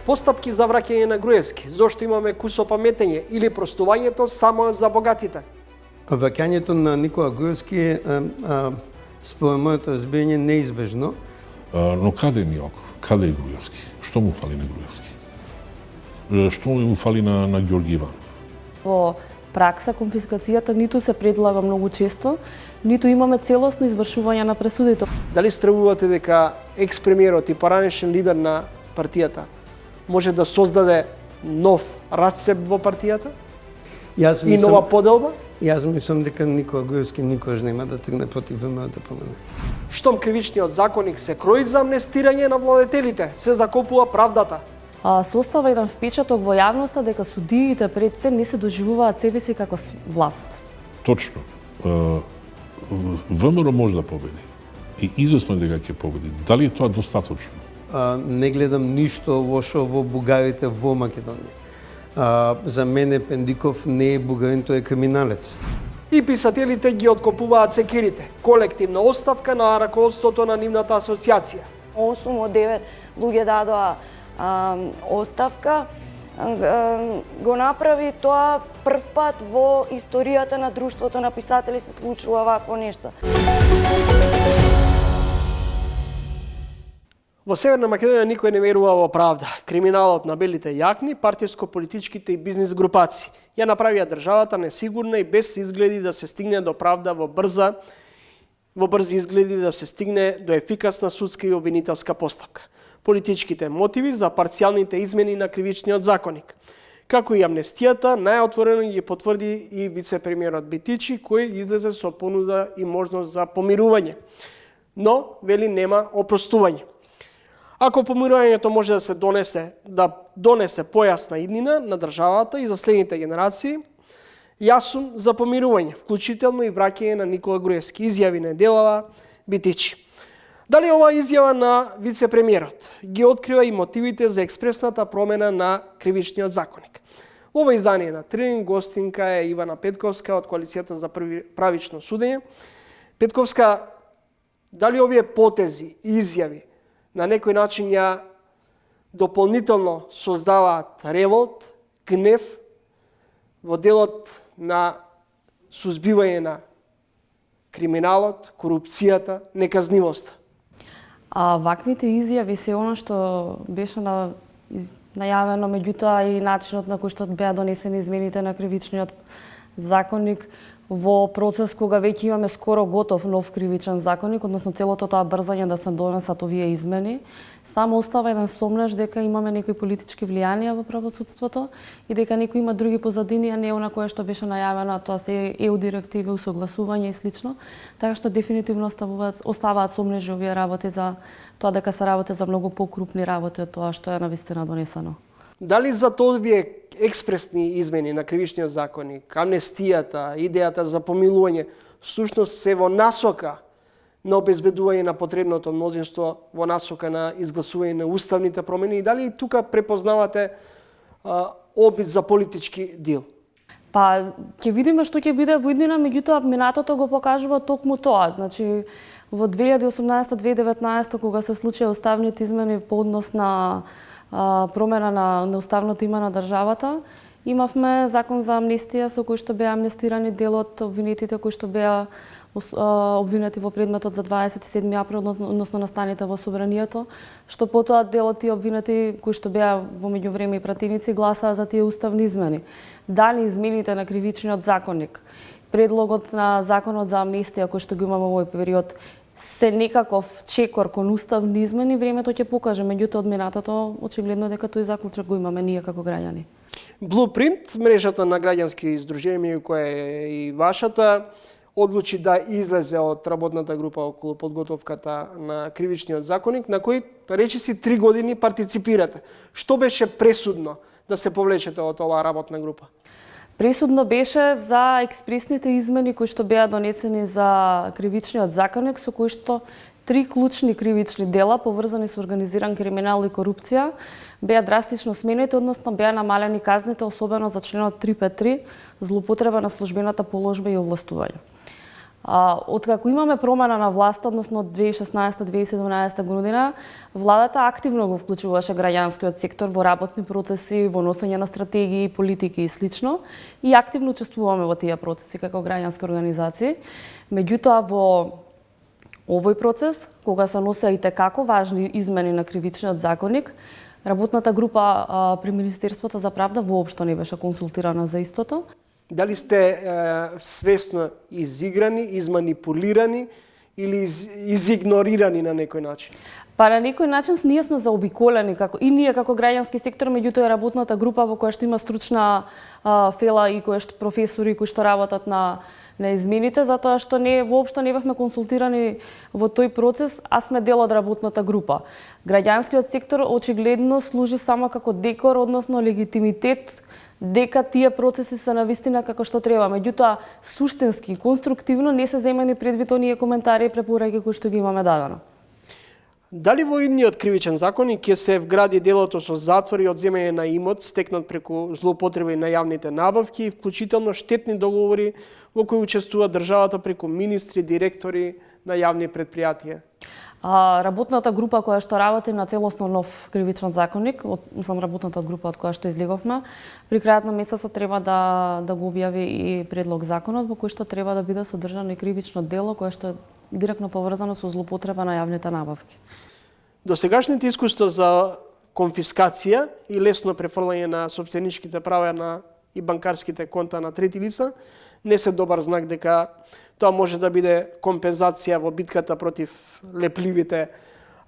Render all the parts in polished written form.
постапки за враќање на Груевски? Зошто имаме кусопаметење или простувањето само за богатите? Враќањето на Никола Груевски е, според моето разбирање, неизбежно. Но каде е Милков? Каде е Груевски? Што му фали на Груевски? Што му фали на Ѓорги Иванов? Во пракса конфискацијата ниту се предлага многу често, ниту имаме целосно извршување на пресудите. Дали стравувате дека екс-премиерот и поранешен лидер на партијата може да создаде нов расцеп во партијата? И нова поделба? Јас мислам дека Никола Груевски никогаш нема да тргне против ВМРО да помине. Штом кривичниот законник се крои за амнестирање на владетелите, се закопува правдата. Се остава еден впечаток во јавноста дека судиите пред се не се доживуваат себе си како власт. Точно. ВМРО може да победи. И известно е дека ќе победи. Дали е тоа достаточно? Не гледам ништо лошо во бугарите во Македонија. За мене Пендиков не е бугарин, тој е криминалец. И писателите ги откопуваат секирите. Колективна оставка на раководството на нивната асоциација. 8 од 9 луѓе дадоа оставка. Го направи тоа прв пат во историјата на Друштвото на писатели се случува вакво нешто. Во Северна Македонија никој не верува во правда. Криминалот на белите јакни, партиско-политичките и бизнис групации ја направија државата несигурна и без изгледи да се стигне до правда во брзи изгледи да се стигне до ефикасна судска и обвинителска постапка. Политичките мотиви за парцијалните измени на кривичниот законник, како и амнестијата, најотворено ги потврди и вице-премиерот Битичи, кој излезе со понуда и можност за помирување. Но, вели, нема опростување. Ако помирувањето може да донесе појасна иднина на државата и за следните генерации, јас сум за помирување, вклучително и враќање на Никола Груевски, изјави Неделава Битичи. Дали оваа изјава на вице-премиерот ги открива и мотивите за експресната промена на кривичниот законник? Во ова издание на Трин гостинка е Ивана Петковска од Коалицијата за правично судење. Петковска, дали овие потези и изјави на некој начин ја дополнително создаваат револт, гнев во делот на сузбивање на криминалот, корупцијата, неказнивоста? Ваквите изјави се она што беше најавено, меѓутоа и начинот на кој што беа донесени измените на кривичниот законник во процес кога веќе имаме скоро готов нов кривичен законник, односно целото тоа брзање да се донесат овие измени, само остава еден сомнеж дека имаме некои политички влијанија во правосудството и дека некои има други позадини, а не она кое што беше најавено, а тоа се ЕУ директиви, усогласување и слично. Така што дефинитивно оставаат сомнежи овие работи за тоа дека се работи за многу покрупни работи од тоа што е навистина донесено. Дали за овие експресни измени на кривичниот законник, амнестијата, идејата за помилување, всушност се во насока на обезбедување на потребното мнозинство, во насока на изгласување на уставните промени, и дали тука препознавате обид за политички дил? Па, ќе видиме што ќе биде во иднина, меѓутоа минатото го покажува токму тоа. Значи, во 2018-2019, кога се случија уставните измени по однос на промена на уставното име на државата, имавме закон за амнестија со кој што беа амнестирани дел од обвинетите кои што беа обвинети во предметот за 27 април, односно настаните во собранието, што потоа дел од тие обвинети кои што беа во меѓувреме и пратеници гласаа за тие уставни измени. Дали измените на кривичниот законник, предлогот на законот за амнестија кој што го имаме во овој период, се некаков чекор кон уставни измени, времето ќе покаже, меѓутоа од минатото очигледно дека тој заклучок го имаме ние како граѓани. Blueprint, мрежата на граѓански издруженија која е и вашата, одлучи да излезе од работната група околу подготовката на кривичниот законник, на кој речиси 3 години партиципирате. Што беше пресудно да се повлечете од оваа работна група? Пресудно беше за експресните измени кои што беа донесени за кривичниот законник, со кои што 3 клучни кривични дела поврзани со организиран криминал и корупција беа драстично сменети, односно беа намалени казните, особено за членот 353 злоупотреба на службената положба и овластување. Откако имаме промена на власта, односно од 2016-2017 година, владата активно го вклучуваше граѓанскиот сектор во работни процеси, во носење на стратегии, политики и слично, и активно учествуваме во тие процеси како граѓански организации. Меѓутоа, во овој процес, кога се носе и текако важни измени на кривичниот законник, работната група при Министерството за правда воопшто не беше консултирана за истото. Дали сте свесно изиграни, изманипулирани или изигнорирани на некој начин? Па на некој начин ние сме заобиколени и ние како граѓански сектор, меѓутоа е работната група во која што има стручна фела и која што професори кои што работат на измените, затоа што воопшто не бевме консултирани во тој процес, а сме дел од работната група. Граѓанскиот сектор очигледно служи само како декор, односно легитимитет дека тие процеси се навистина како што треба. Меѓутоа, суштински, конструктивно не се земени предвид оние коментари и препораки кои што ги имаме дадено. Дали во идниот кривичен законник ќе се вгради делото со затвор и одземање на имот стекнат преку злоупотреби на јавните набавки, вклучително штетни договори во кои учествува државата преку министри, директори на јавни предпријатија? Работната група која што работи на целосно нов кривичен законник, работната група од која што излеговме, при крајот на месецот треба да го објави и предлог законот во кој што треба да биде содржано и кривично дело кое што е директно поврзано со злоупотреба на јавните набавки. Досегашните искуства за конфискација и лесно префрлање на сопстеничките права и банкарските конта на трети лица не се добар знак дека тоа може да биде компензација во битката против лепливите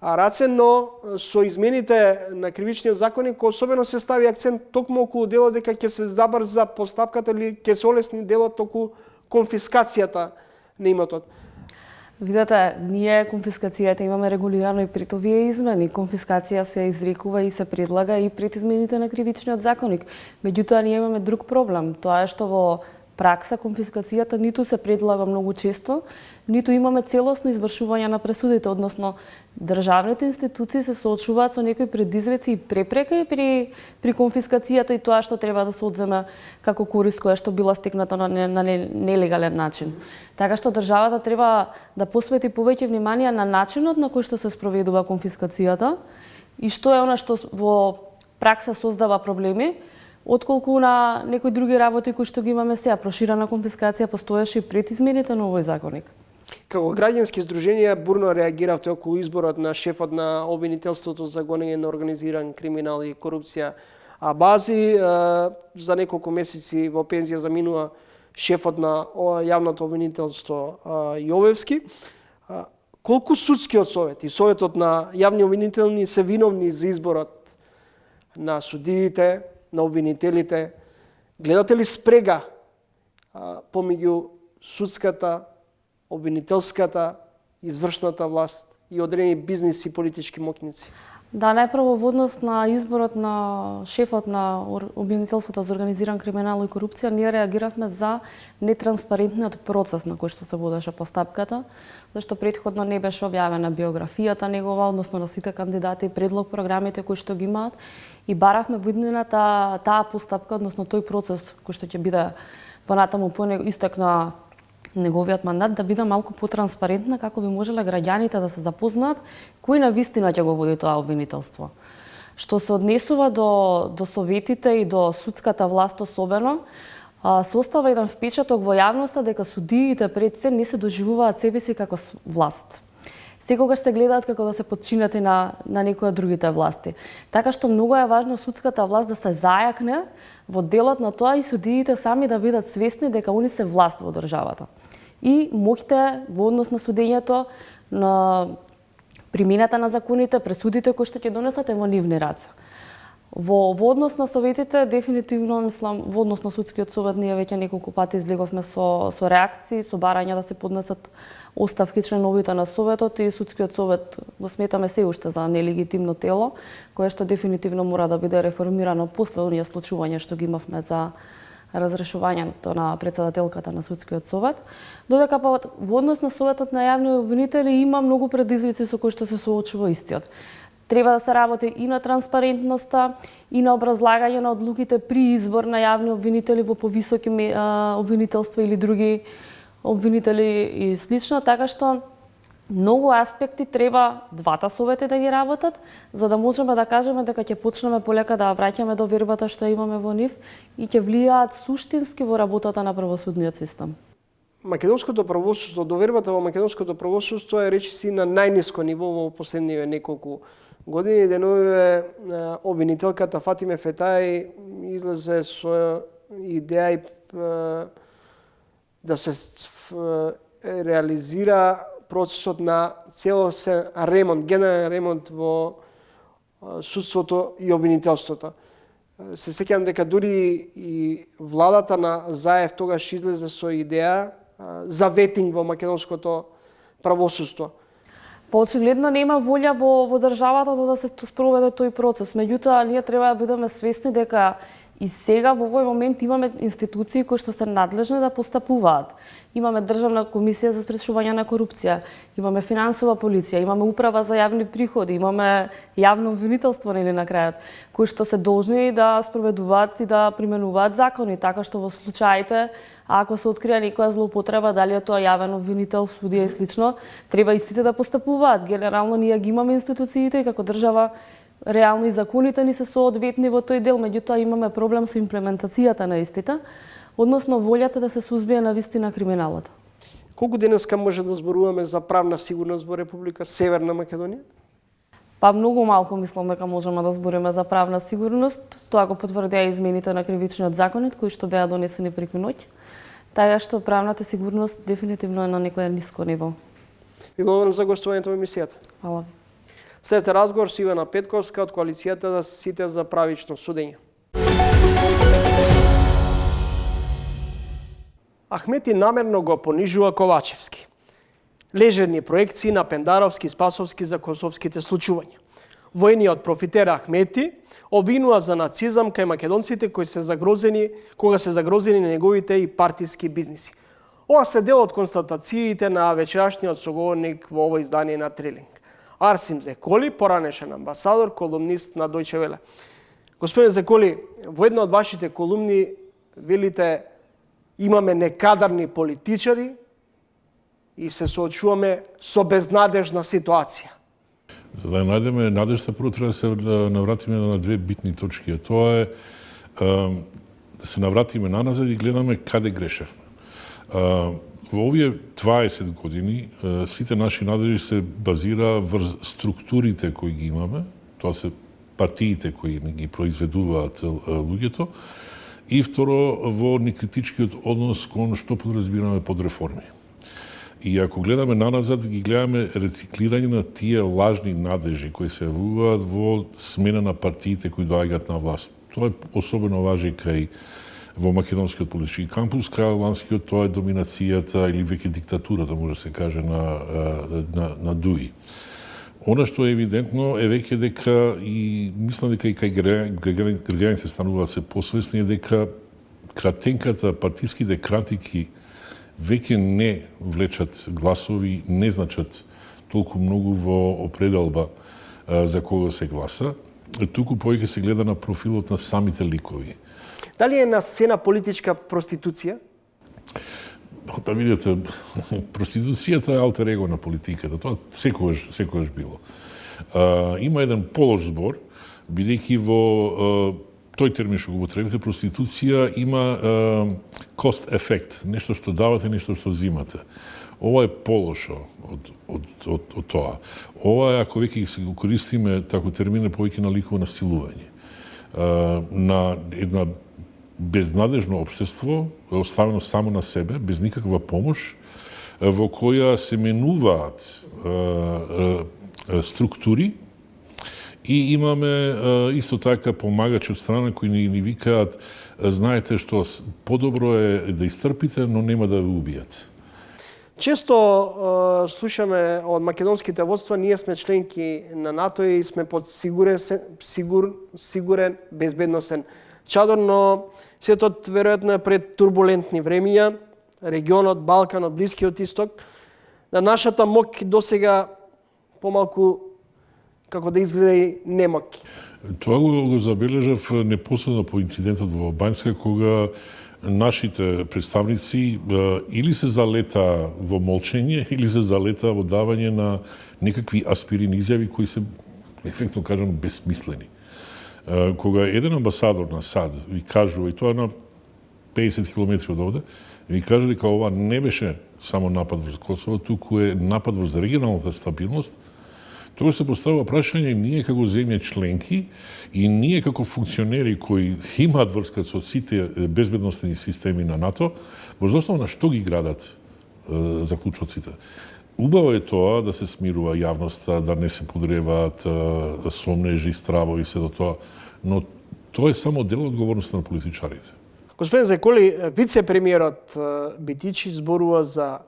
раце, но со измените на кривичниот законник особено се стави акцент токму околу делот дека ќе се забрза постапката или ќе се олесни делот околу конфискацијата на имотот. Видете, ние конфискацијата имаме регулирано и пред овие измени. Конфискација се изрекува и се предлага и пред измените на кривичниот законник. Меѓутоа, ние имаме друг проблем. Тоа е што во пракса конфискацијата ниту се предлага многу често, ниту имаме целосно извршување на пресудите, односно државните институции се соочуваат со некои предизвици и препреки при конфискацијата и тоа што треба да се одземе како корист која што била стекната на нелегален начин. Така што државата треба да посвети повеќе внимание на начинот на кој што се спроведува конфискацијата и што е она што во пракса создава проблеми, отколку на некои други работи кои што ги имаме сега. Проширена конфискација постоеше и пред измените на овој законник. Како граѓански здруженија бурно реагиравте околу изборот на шефот на обвинителството за гонење на организиран криминал и корупција Абази. За неколку месеци во пензија заминува шефот на јавното обвинителство Јовевски. Колку судскиот совет и советот на јавни обвинителни се виновни за изборот на судиите, на обвинителите? Гледате ли спрега помеѓу судската, обвинителската, извршната власт и одредени бизнис и политички моќници? Да, најпрво во однос на изборот на шефот на обвинителството за организиран криминал и корупција, ние реагиравме за нетранспарентниот процес на кој што се водеше постапката, зашто претходно не беше објавена биографијата негова, односно на сите кандидати, предлог програмите кои што ги имаат, и баравме во иднината таа постапка, односно тој процес кој што ќе биде понатаму по истек на неговиот мандат, да биде малку потранспарентна, како би можеле граѓаните да се запознаат кој на вистина ќе го води тоа обвинителство. Што се однесува до советите и до судската власт особено, се остава еден впечаток во јавноста дека судиите пред се не се доживуваат себе си како власт. Секогаш се гледаат како да се подчинети на некои од другите власти. Така што многу е важно судската власт да се зајакне во делот на тоа и судиите сами да бидат свесни дека они се власт во државата. И моќте во однос на судењето, на примената на законите, пресудите кои што ќе донесат е во нивни раце. Во однос на советите, дефинитивно, мислам, во однос на судскиот совет, ние веќе неколку пати излеговме со реакции, со барања да се поднесат оставки членовите на советот, и судскиот совет го сметаме се уште за нелегитимно тело, кое што дефинитивно мора да биде реформирано после оние случувања што ги имавме за разрешувањето на председателката на судскиот совет, додека во однос на советот на јавни обвинители има многу предизвици со кои што се соочува истиот. Треба да се работи и на транспарентноста, и на образлагање на одлуките при избор на јавни обвинители во повисоки обвинителства или други обвинители и слично, така што многу аспекти треба двата совети да ги работат, за да можеме да кажеме дека ќе почнеме полека да враќаме довербата што имаме во нив и ќе влијаат суштински во работата на правосудниот систем. Македонското правосудство, довербата во македонското правосудство е речиси на најниско ниво во последниве неколку години. Деновиве обвинителката Фатиме Фетај излезе со идеја и да се реализира процесот на целосен ремонт, генерален ремонт во судството и обвинителството. Се сеќавам дека дури и владата на Заев тогаш излезе со идеја за ветинг во македонското правосудство. Очигледно нема волја во државата за да се спроведе тој процес. Меѓутоа, ние треба да бидеме свесни дека и сега во овој момент имаме институции кои што се надлежни да постапуваат. Имаме Државна комисија за спречување на корупција, имаме финансова полиција, имаме управа за јавни приходи, имаме јавно обвинителство нели на крајот, кои што се должни да спроведуваат и да применуваат закони, така што во случаите ако се открие некоја злоупотреба, дали е тоа јавен обвинител, судија и слично, треба и сите да постапуваат. Генерално ние ги имаме институциите и како држава реално и законите ни се соодветни во тој дел, меѓутоа имаме проблем со имплементацијата на истите, односно волјата да се сузбие на вистина криминалот. Колку денеска може да зборуваме за правна сигурност во Република Северна Македонија? Па многу малку мислам дека можеме да збориме за правна сигурност. Тоа го потврдеа измените на кривичниот законит кои што беа донесени преку ноќ. Така што правната сигурност дефинитивно е на некоја ниско ниво. Ви благодарам за гостувањето во емисијата. Фала ви. Следете разговор со Ивана Петковска од коалицијата за сите за правично судење. Ахмети намерно го понижува Ковачевски. Лежерни проекции на Пендаровски и Спасовски за косовските случувања. Војниот профитер Ахмети обвинува за нацизам кај македонците кои се загрозени, кога се загрозени на неговите и партиски бизниси. Ова се дел од констатациите на вечерашниот соговорник во ово издание на Трилинг. Арсим Зеколи, поранешен амбасадор, колумнист на Дојче Веле. Господин Зеколи, во една од вашите колумни велите имаме некадарни политичари и се соочуваме со безнадежна ситуација. За да најдеме надежда, прво треба да се навратиме на две битни точки. Тоа е да се навратиме наназад и гледаме каде грешевме. Во овие 20 години сите наши надежди се базира врз структурите кои ги имаме, тоа се партиите кои ги произведуваат луѓето, и второ во некритичкиот однос кон што подразбираме под реформи. И ако гледаме наназад, ги гледаме рециклирање на тие лажни надежи кои се јавуваат во смена на партиите кои доаѓаат на власт. Тоа е особено важи кај во македонскиот политички кампус, кај албанскиот тоа е доминацијата или веќе диктатурата, може да се каже, на ДУИ. Она што е евидентно е веќе дека, и мислам дека и кај граѓаните стануваат се посвесни, е дека кратенката, партиските кратики веќе не влечат гласови, не значат толку многу во определба за кога се гласа. Туку повеќе се гледа на профилот на самите ликови. Дали е на сцена политичка проституција? Па видите, проституцијата е алтер его на политиката. Тоа секогаш било. Има еден полош збор, бидејќи во тој термин што го употребите, проституција има cost ефект, нешто што давате, нешто што зимате. Ова е полошо од тоа. Ова е, ако веќе се го користиме тако термин, е повеќе наликува на стилување. На една безнадежно општество, оставено само на себе, без никаква помош, во која се менуваат структури и имаме исто така помагачи од страна кои ни викаат, знаете што, подобро е да истрпите, но нема да ве убијат. Често слушаме од македонските водства, ние сме членки на НАТО и сме под сигурен, безбедносен чадор, но светот веројатно е пред турбулентни времиња, регионот Балканот, Блискиот Исток. На нашата моќ досега помалку како да изгледа и немоќ. Тоа го забележав непосредно по инцидентот во Банјска, кога нашите представници или се залета во молчење, или се залета во давање на некакви аспирин изјави кои се, ефектно кажам, безсмислени. Кога еден амбасадор на САД ви кажува, и тоа на 50 километри од овде, ви кажа дека ова не беше само напад врз Косово, туку е напад врз регионалната стабилност, тогаш се поставува прашање ние како земја членки и ние како функционери кои имаат врска со сите безбедносни системи на НАТО, врз основа на што ги градат заклучоците. Убаво е тоа да се смирува јавноста, да не се подреваат сомнежи, стравови, се до тоа, но тоа е само дел од одговорноста на политичарите. Господин Зајколи, вице-премиерот Битичи зборува за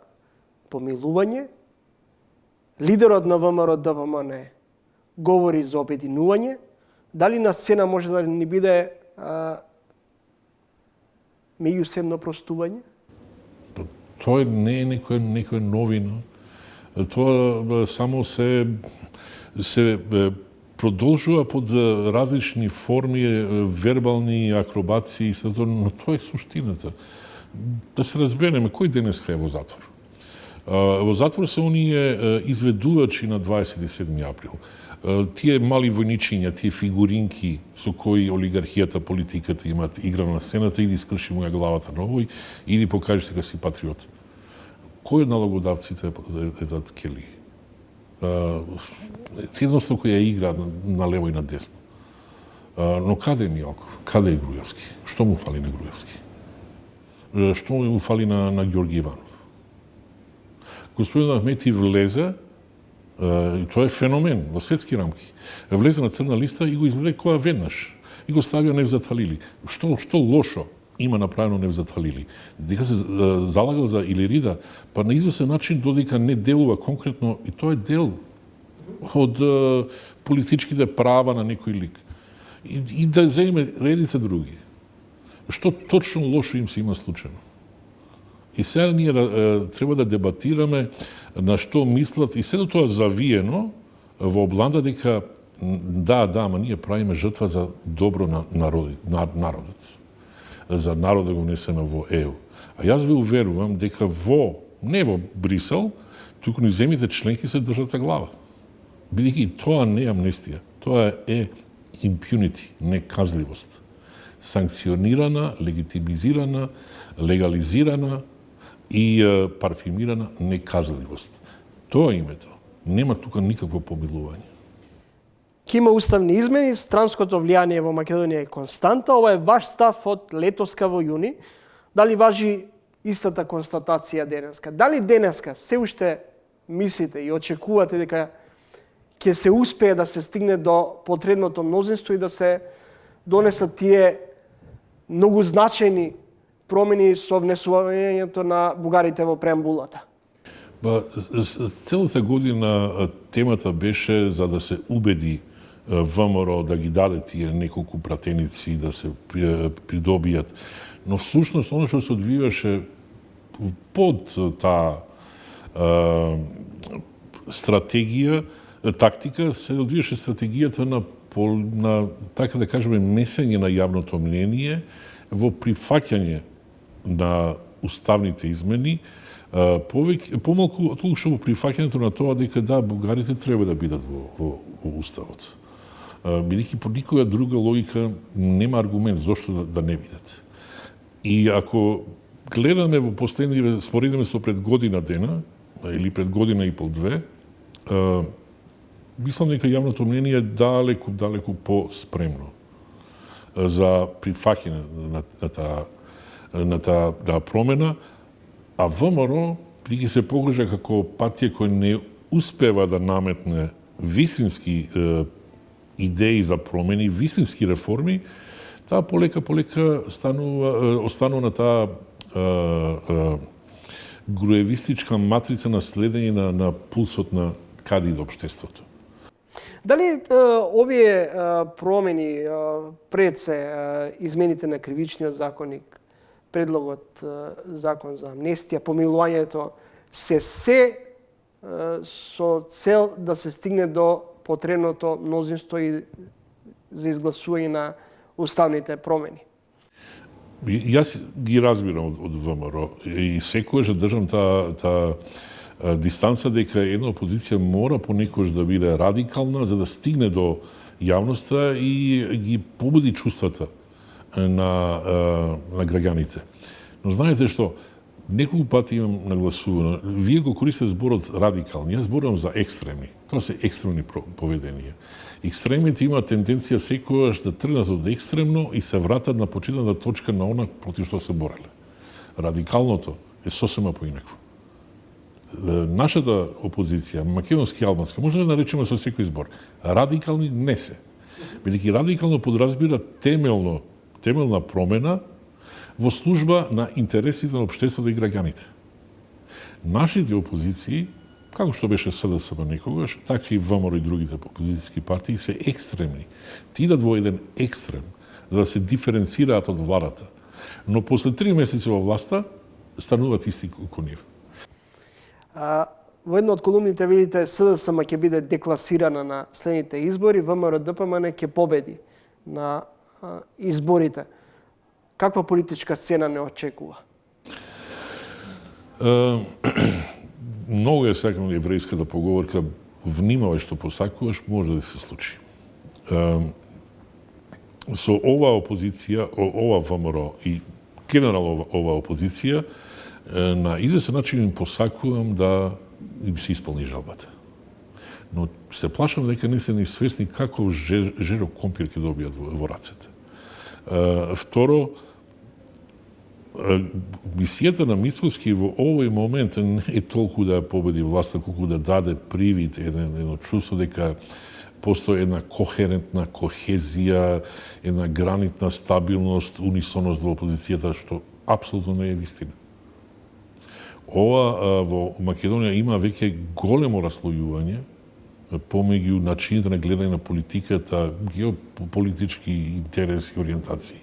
помилување, лидерот на ВМРО ДВМН говори за обединување. Дали на сцена може да ни биде меѓусебно простување? Тоа не е некоја новина. Тоа само се продолжува под различни форми, вербални акробации, но тоа е суштината. Да се разбереме, кој денеска е во затвор? Во затвор се оние изведувачи на 27 април. Тие мали војничиња, тие фигуринки со кои олигархијата, политиката имаат игра на сцената, иди скрши му ја главата на овој, иди покажи дека си патриот. Кој од налогодавците е зад Кели? Едноставно кој ја игра на лево и на десно. Но каде е Мијалков? Каде е Груевски? Што му фали на Груевски? Што му фали на Ѓорги Иванов? Господин Ахмети влезе, и тоа е феномен во светски рамки, влезе на црна листа и го изведе која веднаш. И го ставија Невзат Халили. Што лошо има направено Невзат Халили? Дека се залагал за Илирида, па на известен начин додека не делува конкретно, и тоа е дел од политичките права на некој лик. И да земе редица други. Што точно лошо им се има случено? И сега ние треба да дебатираме на што мислат, и седо тоа завиено во обланда дека да, ама ние правиме жртва за добро на народот. За народот го внесеме во ЕУ. А јас ве уверувам дека не во Брисел, туку ни земјите членки се држат за глава. Бидејќи тоа не е амнестија, тоа е impunity, неказливост. Санкционирана, легитимизирана, легализирана и парфимирана неказливост. Тоа е името. Нема тука никакво помилување. Ке има уставни измени, странското влијание во Македонија е константа. Ова е ваш став од летоска во јуни. Дали важи истата констатација денеска? Дали денеска се уште мислите и очекувате дека ќе се успее да се стигне до потребното мнозинство и да се донесат тие многу значајни промени со внесувањето на бугарите во преамбулата? Целата година темата беше за да се убеди ВМРО да ги даде тие неколку пратеници да се придобијат. Но всушност оно што се одвиваше под таа стратегија, тактика, се одвиваше стратегијата на така да кажеме месење на јавното мнение во прифаќање на уставните измени, помалку отколку во прифаќањето на тоа дека да, бугарите треба да бидат во уставот. Бидејќи по никоја друга логика нема аргумент зошто да не бидат. И ако гледаме во последни, споредиме со пред година дена, или пред година и пол-две, мислам дека јавното мнение е далеку по-спремно за прифаќање на таа промена, а ВМРО, бидејќи се погрижа како партија која не успева да наметне вистински идеи за промени, вистински реформи, таа полека останува на таа груевистичка матрица на следење на пулсот на кади до општеството. Дали овие промени пред се измените на кривичниот законник, предлогот закон за амнестија, помилувањето се со цел да се стигне до потребното мнозинство и за изгласување на уставните промени? Јас ги разбирам од ВМРО и секогаш држам таа дистанца дека една опозиција мора понекогаш да биде радикална за да стигне до јавноста и ги побуди чувствата на граѓаните. Но знаете што, неколку пати имам нагласувано, вие го користите зборот радикални, јас зборувам за екстремни. Тоа се екстремни поведенија. Екстремните имаат тенденција секогаш да тргнат од екстремно и се вратат на почетната точка на она против што се бореле. Радикалното е сосема поинакво. Нашата опозиција, македонски и албанска, може да наречеме со секој збор, радикални не се. Бидејќи радикално подразбира темелна промена во служба на интересите на општеството и граѓаните. Нашите опозиции, како што беше СДСМ некогаш, така и ВМРО и другите опозицијски партии се екстремни. Ти идат во еден екстрем, за да се диференцираат од владата. Но после 3 месеци во власта, стануваат исти кон нив. Во една од колумните видите СДСМ ќе биде декласирана на следните избори, ВМРО ДПМН ќе победи на изборите. Каква политичка сцена не очекува? Многу е сакам еврејската поговорка, внимавај што посакуваш, може да се случи. Со оваа опозиција, ова ВМРО и генерално оваа опозиција, на известен начин им посакувам да им се исполни жалбата. Но се плашам дека не се ни свесни каков жежок компир ќе добијат во рацете. Второ, мисијата на Мицкоски во овој момент не е толку да победи власта, колку да даде привид, едно чувство дека постои една кохерентна кохезија, една гранитна стабилност, унисоност во опозицијата, што апсолутно не е вистина. Ова во Македонија има веќе големо раслојување помеѓу начините на гледање на политиката, геополитички интереси и ориентации.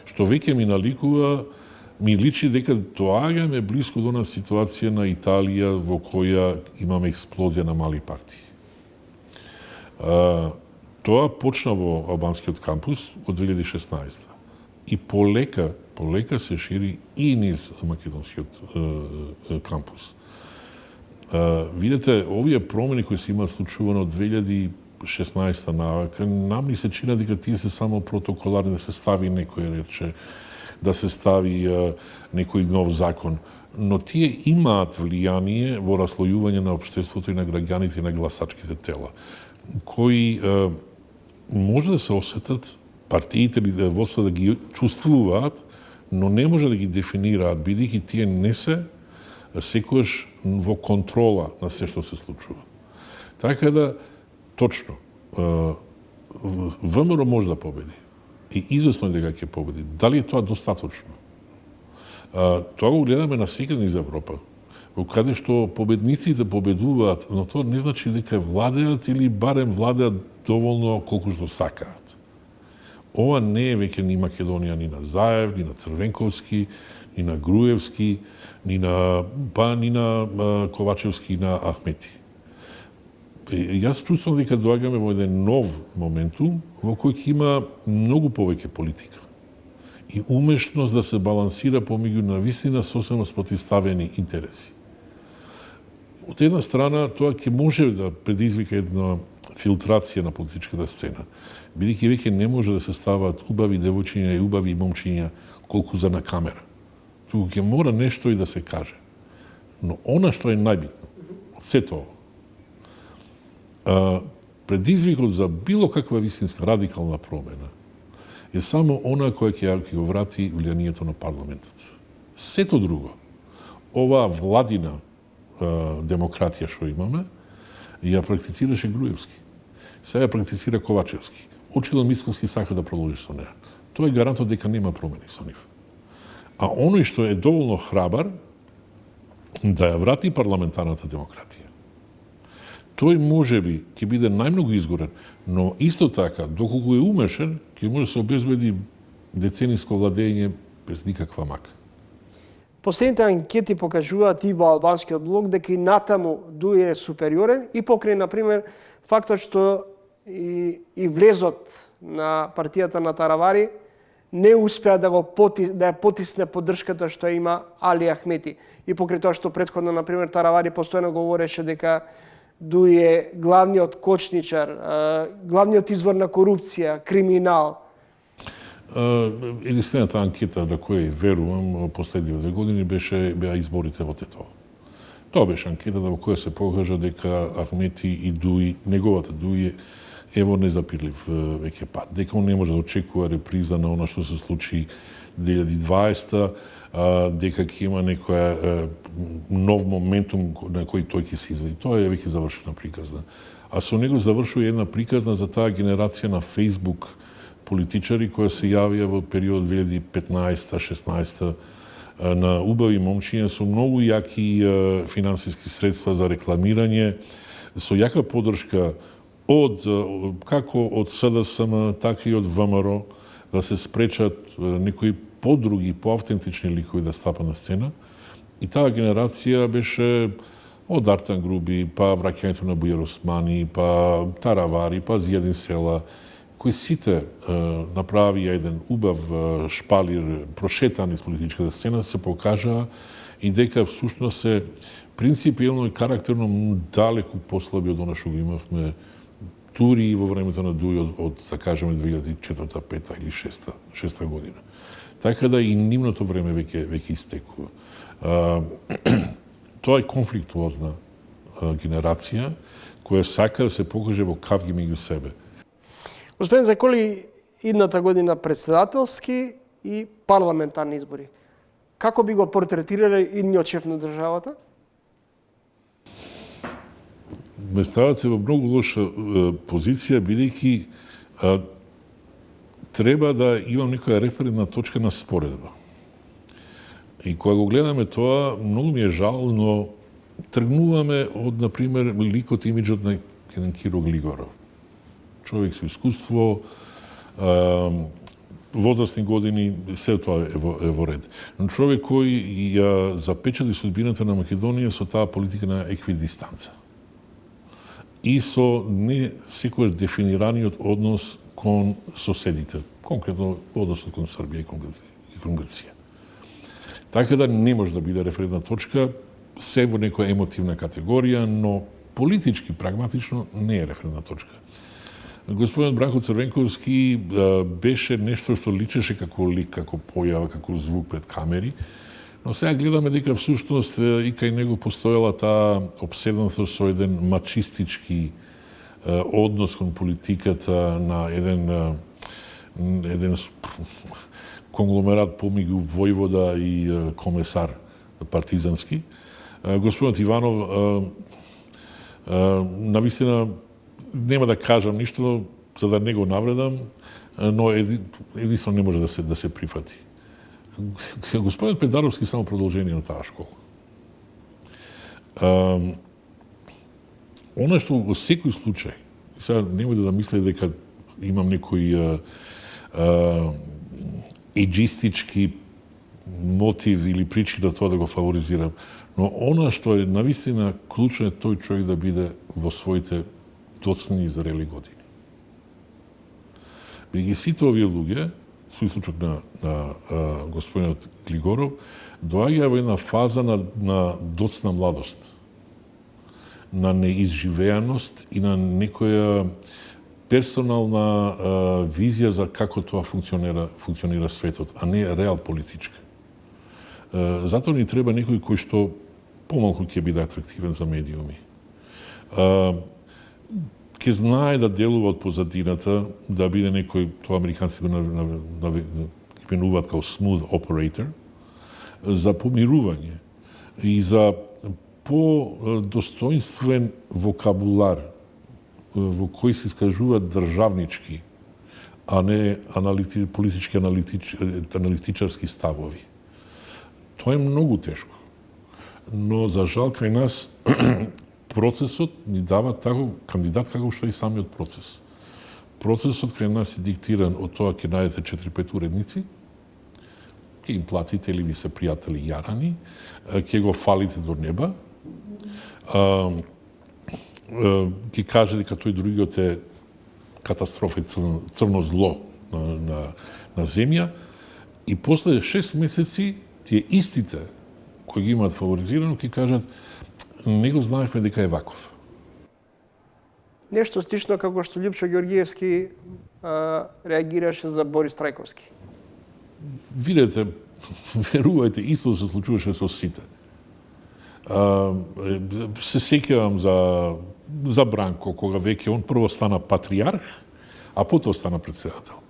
Што веќе ми личи дека доаѓаме близко до нас ситуација на Италија во која имаме експлозија на мали партии. Тоа почна во албанскиот кампус од 2016. И полека се шири и низ македонскиот кампус. Видете, овие промени кои се имаат случувано од 2016 навака, нам ни се чина дека тие се само протоколарни, да се стави некој рече, да се стави некој нов закон. Но тие имаат влијание во раслојување на општеството и на граѓаните и на гласачките тела, кои може да се осетат партиите или водства да ги чувствуваат, но не може да ги дефинираат, бидејќи тие не се секогаш во контрола на се што се случува. Така да, точно, ВМРО може да победи. И известно е дека ќе победи. Дали е тоа достаточно? Тоа го гледаме на секаде из Европа, во каде што победниците победуваат, но тоа не значи дека владеат или барем владеат доволно колку што сакаат. Ова не е веќе ни Македонија, ни на Заев, ни на Црвенковски, ни на Груевски, ни на Ковачевски, на Ахмети. Јас чувствувам дека доаѓаме во еден нов моментум во кој ќе има многу повеќе политика и умешност да се балансира помеѓу навистина сосема спротивставени интереси. Од една страна, тоа ќе може да предизвика една филтрација на политичката сцена, бидејќи веќе не може да се ставаат убави девојчиња и убави момчиња колку за на камера. Туку ќе мора нешто и да се каже. Но она што е најбитно, се тоа, предизвикот за било каква вистинска радикална промена е само она која ќе го врати влијанието на парламентот. Сето друго, оваа владина демократија што имаме, ја практицираше Груевски. Сега ја практицира Ковачевски. Очигледно Мицкоски сака да продолжи со неа. Тоа е гарантот дека нема промени со нив. А оној што е доволно храбар да ја врати парламентарната демократија, тој можеби ќе биде најмногу изгорен, но исто така, доколку е умешен, ќе може да се обезбеди децениско владење без никаква мака. Последните анкети покажуваат и во албанскиот блок дека и натаму Дуј е супериорен и покрај, например, фактот што и влезот на партијата на Таравари не успеа да ја потисне поддршката што има Али Ахмети. И покрај тоа што претходно, например, Таравари постојано говореше дека Дуи е главниот кочничар, главниот извор на корупција, криминал. Единствената анкета на која верувам последните 2 години беа изборите во ТТО. Тоа беше анкетата во која се покажа дека Ахмети и Дуи, неговата Дуи е во незапирлив веќе пат. Дека он не може да очекува реприза на она што се случи 2020, дека ќе има некоја нов моментум на кој тој ќе се извади. Тоа е веќе завршена приказна. А со него завршува една приказна за таа генерација на Facebook политичари која се јавија во период 2015-16 на убави момчиња со многу јаки финансиски средства за рекламирање, со јака поддршка како од СДСМ, така и од ВМРО, да се спречат некои подруги, поавтентични ликови да стапат на сцена. И таа генерација беше од Артан Груби, па враќањето на Бујар Османи, па Таравари, па Зијадин Села, кои сите направија еден убав шпалир, прошетан из политичката сцена, се покажаа и дека всушност се принципиелно и карактерно далеку послаби од она што го имавме тури и во времето на Дуи од да кажеме 2004, 5 или 6 година. Така да и нивното време веќе истекува. Тоа е конфликтуозна генерација која сака да се покаже во кавги меѓу себе. Господин Зајколи, идната година председателски и парламентарни избори. Како би го портретирале идниот шеф на државата? Ме ставате во многу лоша позиција, бидејќи треба да имам некоја референтна точка на споредба. И кога го гледаме тоа, многу ми е жал, но тргнуваме од, например, ликот и имиджот на еден Киро Глигоров. Човек со искуство, возрастни години, се тоа е во ред. Но човек кој ја запечати судбината на Македонија со таа политика на еквидистанца. И со не секојаш дефинираниот однос кон соседите, конкретно односот кон Србија и кон Грција. Така да не може да биде референтна точка, се во некоја емотивна категорија, но политички, прагматично не е референтна точка. Господинот Бранко Црвенковски беше нешто што личеше како лик, како појава, како звук пред камери, но сега гледаме дека всушност и кај него постоела таа обседеност со еден мачистички однос кон политиката на еден конгломерат помеѓу војвода и комесар партизански. Господинот Иванов, навистина, нема да кажам ништо за да не го навредам, но единствено не може да се прифати. Господин Пендаровски само продолжение на таа школа. Она што во секој случај, сега немојте да мислите дека имам некој еджистички мотив или причина тоа да го фаворизирам, но она што е навистина клучно е тој човек да биде во своите доцни и зрели години. Бидејќи сите овие луѓе, со случај на господинот Глигоров, доаѓа во една фаза на доцна младост, на неизживеаност и на некоја персонална визија за како тоа функционира светот, а не реал политичка. Затоа ни треба некој кој што помалку ќе биде атрактивен за медиуми. Ќе знае да делува од позадината, да биде некој, тоа американци го именуваат како smooth operator, за помирување и за по-достоинствен вокабулар во кој се искажуваат државнички, а не политички аналитичарски ставови. Тоа е многу тешко. Но за жал кај нас процесот ни дава таков кандидат како што е и самиот процес. Процесот кај нас е диктиран од тоа ќе најдете 4-5 уредници, ќе им платите или ви се пријатели јарани, ќе го фалите до неба, ќе каже дека тој другиот е катастрофа и црно зло на земја и после 6 месеци тие истите кои ги имаат фаворизирано ќе кажат не го знаевме дека е ваков. Нешто слично како што Љупчо Ѓоргиевски реагираше за Борис Трајковски. Видете, верувајте, исто се случуваше со сите. Се сеќавам за Бранко, кога веќе он прво стана патриарх, а потоа стана председател.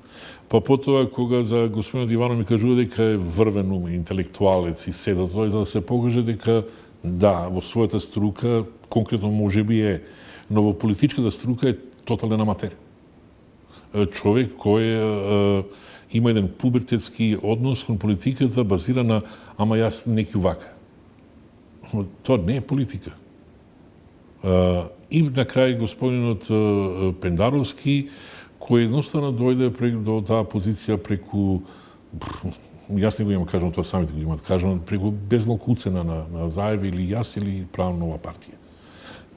Па потоа кога за господинот Иванов ми кажува дека е врвен ум, интелектуалец и седо тоа, за да се покаже дека да, во својата струка конкретно можеби е, но во политичката струка е тотален аматер. Човек кој има еден пубертетски однос кон политиката базиран на ама јас неки вака. Тоа не е политика. И на крај господинот Пендаровски, кој едноставно дојде до таа позиција преку, јас не го имам кажано, тоа самите го имат кажано, преку безмалку уцена на Заев или јас или правно нова партија.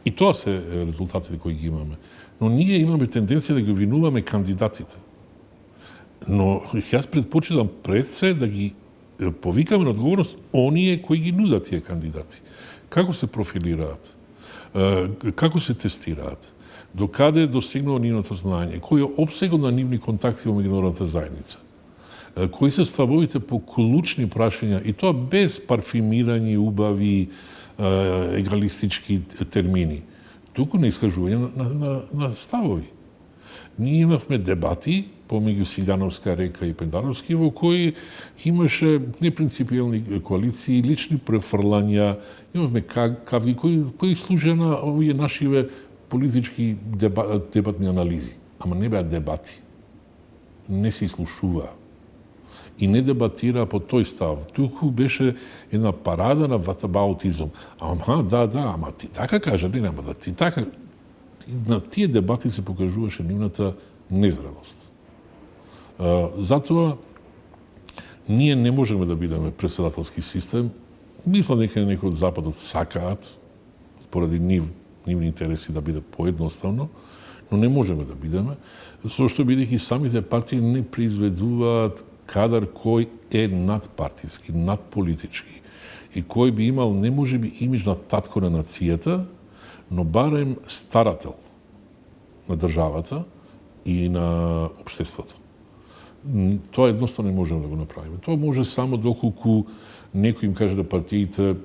И тоа се резултатите кои ги имаме. Но ние имаме тенденција да ги обвинуваме кандидатите. Но јас предпочитам пред се да ги повикаме на одговорност оние кои ги нудат тие кандидати. Како се профилираат? Како се тестираат? Докаде достигнува нивното знаење? Кој е опсегот на нивни контакти во меѓународната заедница? Кои се ставовите по клучни прашања, и тоа без парфимирање, убави, егалистички термини, туку на искажување на ставови. Ние имавме дебати помеѓу Силјановска река и Пендаровски, во кои имаше непринципиелни коалиции, лични префрлања, имавме кавги кои служеа на овие нашиве политички дебатни анализи. Ама не беа дебати. Не се изслушуваа. И не дебатираа по тој став. Туку беше една парада на ватабаутизм. Ама, да, ама ти така кажа, не, ама да ти така... На тие дебати се покажуваше нивната незрелост. Затоа, ние не можеме да бидеме председателски систем. Мислам дека некои од Западот сакаат, поради нивни интереси да биде поедноставно, но не можеме да бидеме, зашто бидејќи самите партии не произведуваат кадар кој е надпартиски, надполитички и кој би имал, не може би, имидж на татко на нацијата, но барем старател на државата и на општеството. Тоа едноставно не можеме да го направиме. Тоа може само доколку некој им каже да партиите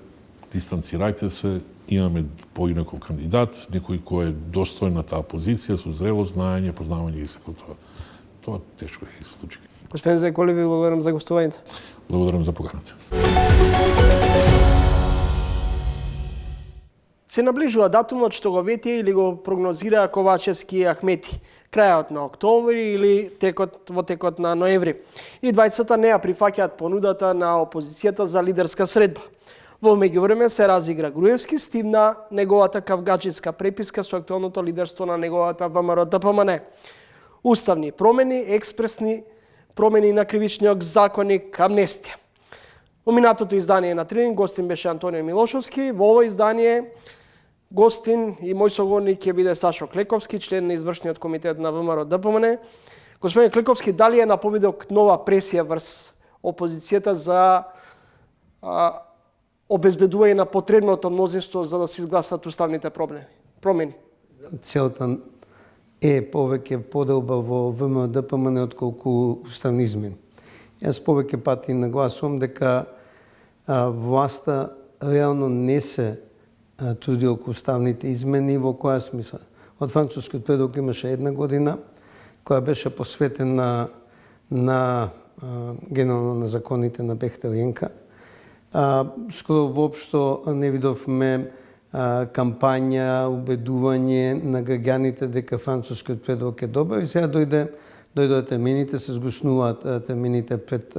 дистанцирајте се, имаме поинаков кандидат, некој кој е достоен на таа позиција, со зрело знаење, познавање и секој тоа. Тоа тешко е се случи. Господин Зајколи, ви благодарам за гостувањето. Благодарам за поканата. Се наближува датумот што го ветија или го прогнозира Ковачевски и Ахмети, крајот на октомври или во текот на ноември. И двајцата не ја прифаќаат понудата на опозицијата за лидерска средба. Во меѓувреме се разигра Груевски, стивна неговата кавгаджиска преписка со актуелното лидерство на неговата ВМРО-ДПМН. Уставни промени, експресни промени на кривичниот законник, амнестија. Во минатото издание на Тренинг гостин беше Антонио Милошовски. Во ова издание гостин и мој соговорник ќе биде Сашо Клековски, член на извршниот комитет на ВМРО-ДПМН. Господин Клековски, дали е наповедок нова пресија врз опозицијата за обезбедување на потребното мнозинство за да се изгласат уставните промени? Целта е повеќе поделба во ВМРО-ДПМН отколку уставни измени. Јас повеќе пати нагласувам дека власта реално не се труди околу уставните измени. Во која смисла? Од францускиот предлог имаше една година која беше посветена на генерално на законите на Бехтел Јенка. Скоро воопшто не видовме кампања, убедување на граѓаните дека францускиот предлог е добар и сега дојдоа термините, се згуснуваат термините пред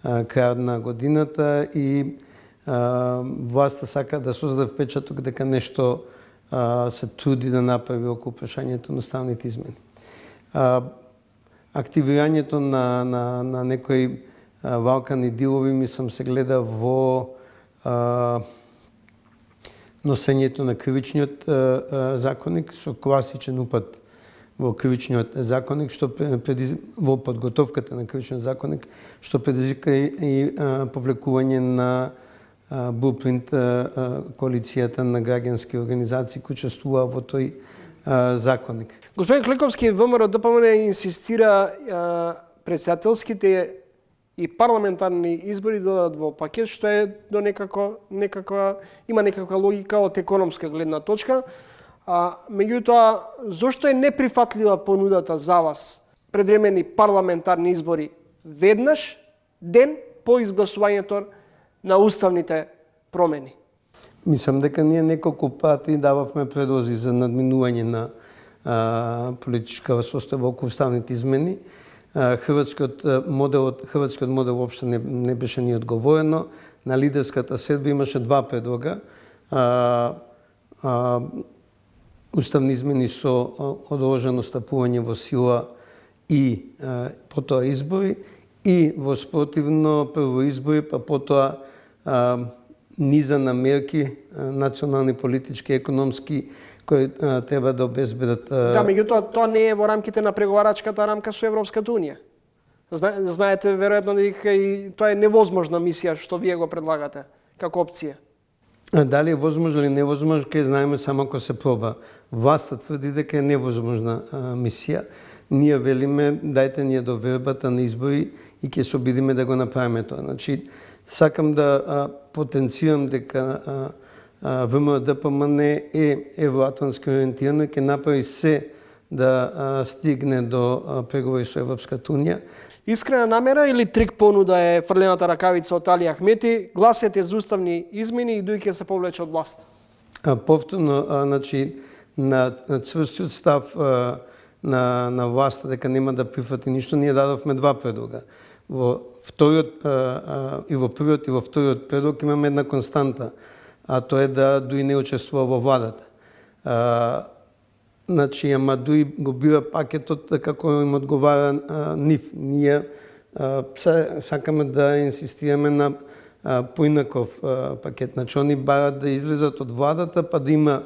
крајот на годината и власта сака да создаде впечаток дека нешто се труди да направи околу прашањето на уставните измени. Активирањето на некои валкани дилови, мислам, се гледа во носењето на кривичниот законник со класичен упад во кривичниот законник, што во подготовката на кривичниот законник, што предизвика и повлекување на Blueprint, коалицијата на граѓански организации кои учествуваа во тој законник. Господин Кликовски, ВМРО ДПМН инсистира председателските и парламентарни избори додадат во пакет, што е до има некаква логика од економска гледна точка. Меѓутоа, зошто е неприфатлива понудата за вас предвремени парламентарни избори веднаш ден по изгласувањето на уставните промени? Мислам дека ние неколку пати дававме предлози за надминување на политичка состојба околу уставните измени. Хрватскиот модел општо не беше ни одговорено. На лидерската седба имаше два предлога. Уставни измени со одложено стапување во сила и потоа избори, и во спротивно прво избори, па потоа низа на мерки, национални, политички, економски, кои треба да обезбедат... Да, меѓутоа, тоа не е во рамките на преговарачката рамка со Европската Унија. Знаете, веројатно, дека и тоа е невозможна мисија што вие го предлагате како опција. Дали е возможно или невозможно, ке знаеме само ако се проба. Власта тврди дека е невозможна мисија. Ние велиме, дајте ние до вербата на избори и ќе се обидиме да го направиме тоа. Значи, сакам да потенцирам дека ВМРО ДПМН е евроатлантски ориентирано и ќе направи се да стигне до преговори со Европската Унија. Искрена намера или трик понуда е фрлената ракавица од Али Ахмети, гласете за уставни измени и дуј ќе се повлече од власт? Повторно, значи, на цврстиот став на власта дека нема да прифати ништо, ние дадовме два предлога. Во вториот и во првиот и во вториот предлог имаме една константа, а тоа е да дуи не учествува во владата. Значи, ама дуи го бира пакетот како им одговара нив. Ние сакаме да инсистираме на поинаков пакет. Значи, они барат да излезат од владата, па да има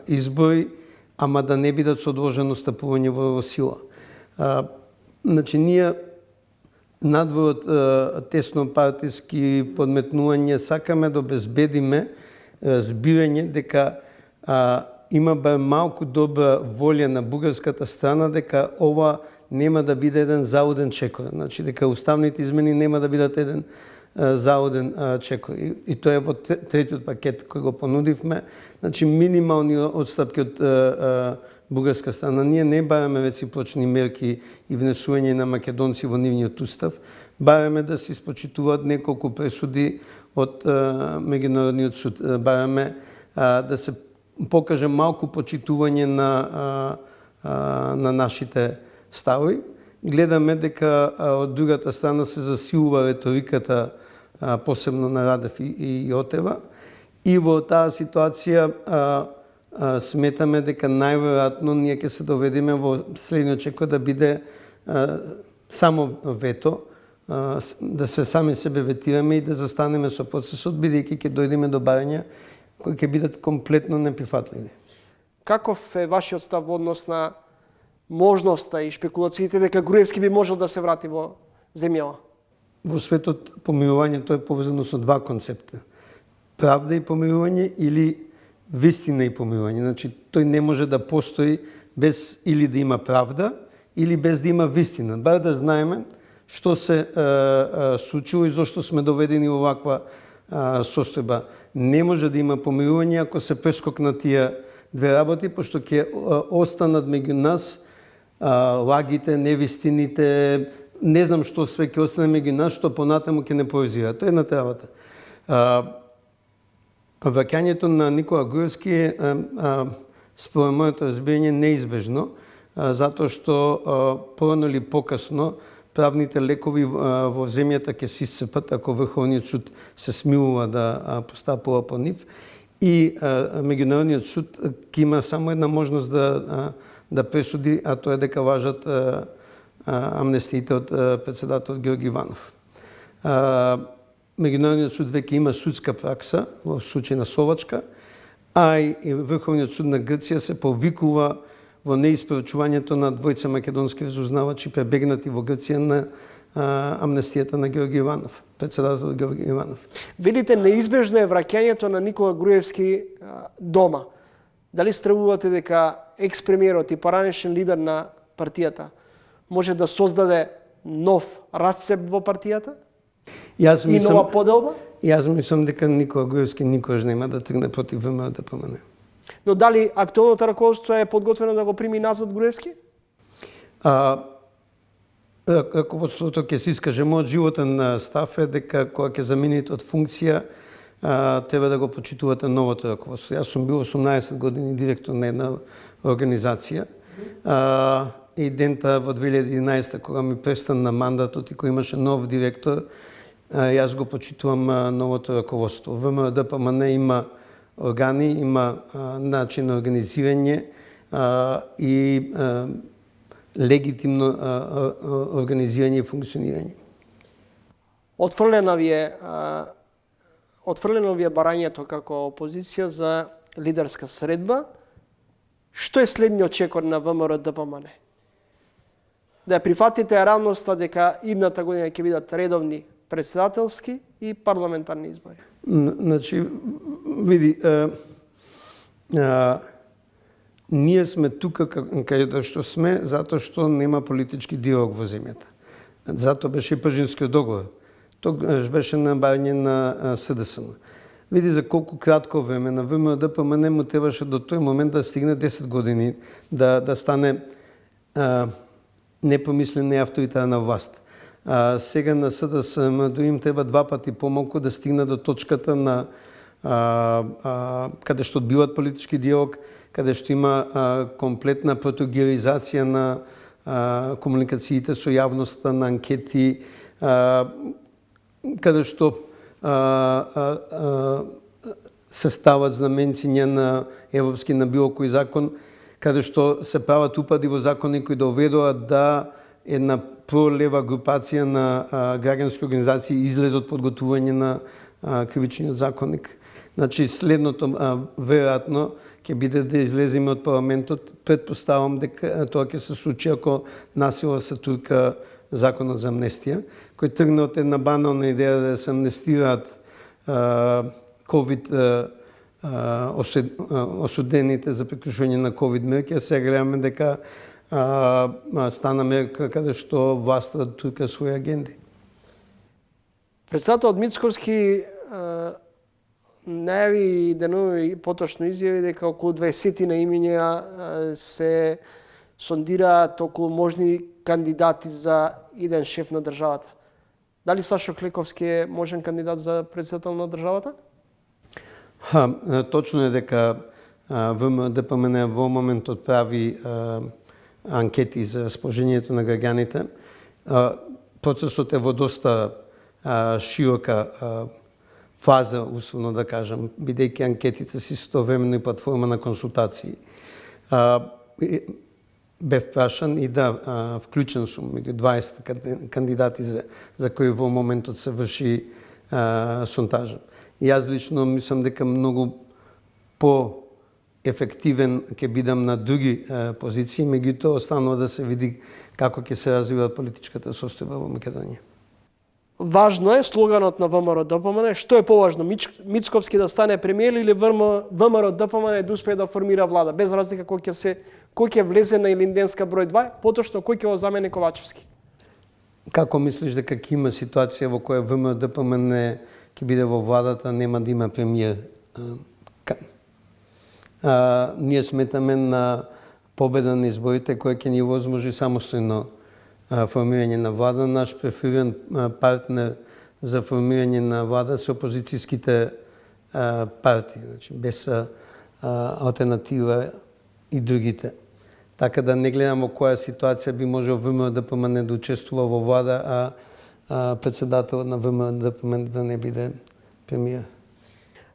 избори, ама да не бидат со одложено стапување во сила. Значи, ние надвор од тесно партиски подметнување сакаме да обезбедиме разбирање дека има бар малку добра волја на бугарската страна дека ова нема да биде еден зауден чекор. Значи, дека уставните измени нема да бидат еден зауден чекор. И тоа е во третиот пакет кој го понудивме. Значи, минимални отстапки од бугарска страна. Ние не бараме реципрочни мерки и внесување на македонци во нивниот устав. Бараме да се испочитуваат неколку пресуди од меѓународниот суд. Бараме да се покаже малку почитување на нашите ставови. Гледаме дека од другата страна се засилува реториката, посебно на Радев и Јотева. И во таа ситуација сметаме дека најверојатно ние ќе се доведеме во следниот чекор да биде само вето, да се сами себе ветираме и да застанеме со процесот, бидејќи ќе дојдеме до барања кои ќе бидат комплетно неприфатливи. Каков е вашиот став во однос на можноста и шпекулациите дека Груевски би можел да се врати во земјава? Во светот помирувањето е повезано со два концепта. Правда и помирување или вистина и помирување. Значи, тој не може да постои без или да има правда, или без да има вистина. Бар да знаеме што се случило и зошто сме доведени во ваква состојба. Не може да има помирување ако се прескокнат тие две работи, пошто ќе останат меѓу нас лагите, невистините, не знам што све ќе остане меѓу нас, што понатаму ќе не повезира. Тоа е едната работа. Враќањето на Никола Груевски е, според моето разбирање, неизбежно, затоа што порано или покасно правните лекови во земјата ќе се исцрпат ако Врховниот суд се смилува да постапува по нив. И меѓународниот суд ќе има само една можност да пресуди, а тоа е дека важат амнестиите од председател Георги Иванов. Меѓународниот суд веќе има судска пракса во случај на Словачка, а и Врховниот суд на Грција се повикува во неиспоручувањето на двојца македонски разузнавачи пребегнати во Грција на амнестијата на Георги Иванов, председател Георги Иванов. Велите неизбежно е враќањето на Никола Груевски дома. Дали стравувате дека екс-премиерот и поранешен лидер на партијата може да создаде нов расцеп во партијата? Јас И нова поделба? Јас мислам дека Никола Груевски никогаш нема да тргне против ВМРО-ДПМН. Но дали актуелното раководство е подготвено да го прими назад Груевски? Раководството ќе се искаже. Мојот животен став е дека кога ќе замините од функција, треба да го почитувате новото раководство. Јас сум бил 18 години директор на една организација. И дента во 2011 кога ми престана мандатот и кога имаше нов директор, јас го почитувам новото раководство. ВМРО-ДПМН има органи, има начин на организирање и легитимно организирање и функционирање. Отфрлено ви е барањето како опозиција за лидерска средба. Што е следниот чекор на ВМРО-ДПМН? Да ја прифатите реалноста дека идната година ќе бидат редовни председателски и парламентарни избори? Значи, види, ние сме тука каде што сме затоа што нема политички диалог во земјата. Затоа беше и Пржинскиот договор. Тоа беше на барање на СДСМ. Види за колку кратко време на ВМРО-ДПМН му требаше до тој момент да стигне 10 години да стане непомислена и авторитарна власт. Сега на СДСМ им треба 2 пати помалку да стигне до точката на каде што одбиват политички диалог, каде што има комплетна протогеризација на комуникациите со јавноста, на анкети, каде што се стават знаменциња на европски на било кој закон, каде што се прават упади во закони кои доведоа да една пролева групација на граѓански организации излезе од подготвување на кривичниот законник. Значи, следното веројатно ќе биде да излеземе од парламентот. Предпоставам дека тоа ќе се случи ако насила се турка законот за амнестија, кој тргна од една банална идеја да се амнестираат ковид осудените за прекршување на ковид мерки, а сега гледаме дека стана мерка каде што власта турка своји агенди. Председателот Мицковски најави и денови поточно изјави дека околу 20 на имиња се сондираат околу можни кандидати за иден шеф на државата. Дали Сашо Клековски е можен кандидат за председател на државата? Точно е дека ВМРО-ДПМН во моментот прави анкети за расположението на граѓаните. Процесот е во доста широка фаза, условно да кажам, бидејќи анкетите се истовремено и платформа на консултации. Бев прашан и да, вклучен сум меѓу 20 кандидати за кои во моментот се врши сонтажа. И јас лично мислам дека многу по-ефективен ќе бидам на други позиции, меѓутоа останува да се види како ќе се развива политичката состојба во Македонија. Важно е слоганот на ВМРО-ДПМН. Што е поважно? Мицковски да стане премиер или ВМРО-ДПМН да успее да формира влада, без разлика кој ќе влезе на Илинденска број 2, поточно кој ќе го замени Ковачевски? Како мислиш дека ќе има ситуација во која ВМРО-ДПМН ќе биде во владата, нема да има премиер? Ние сметаме на победа на изборите која ќе ни возможи самостојно формирање на влада. Наш префериран партнер за формирање на влада се опозицијските партии, значи без алтернатива и другите. Така да не гледам во која ситуација би можел ВМРО-ДПМН да учествува во влада, а председателот на ВМРО-ДПМН да не биде премиер.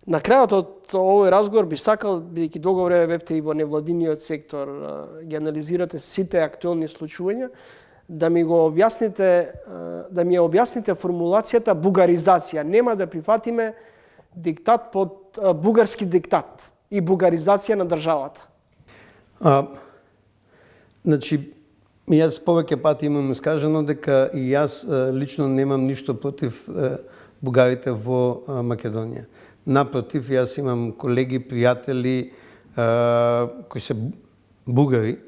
На крајот од овој разговор би сакал, бидејќи долго време бевте и во невладиниот сектор, ги анализирате сите актуелни случувања, да ми ја објасните формулацијата бугаризација. Нема да прифатиме диктат под бугарски диктат и бугаризација на државата. Значи, јас повеќе пати имам искажано дека и јас лично немам ништо против бугарите во Македонија. Напротив, јас имам колеги, пријатели кои се бугари,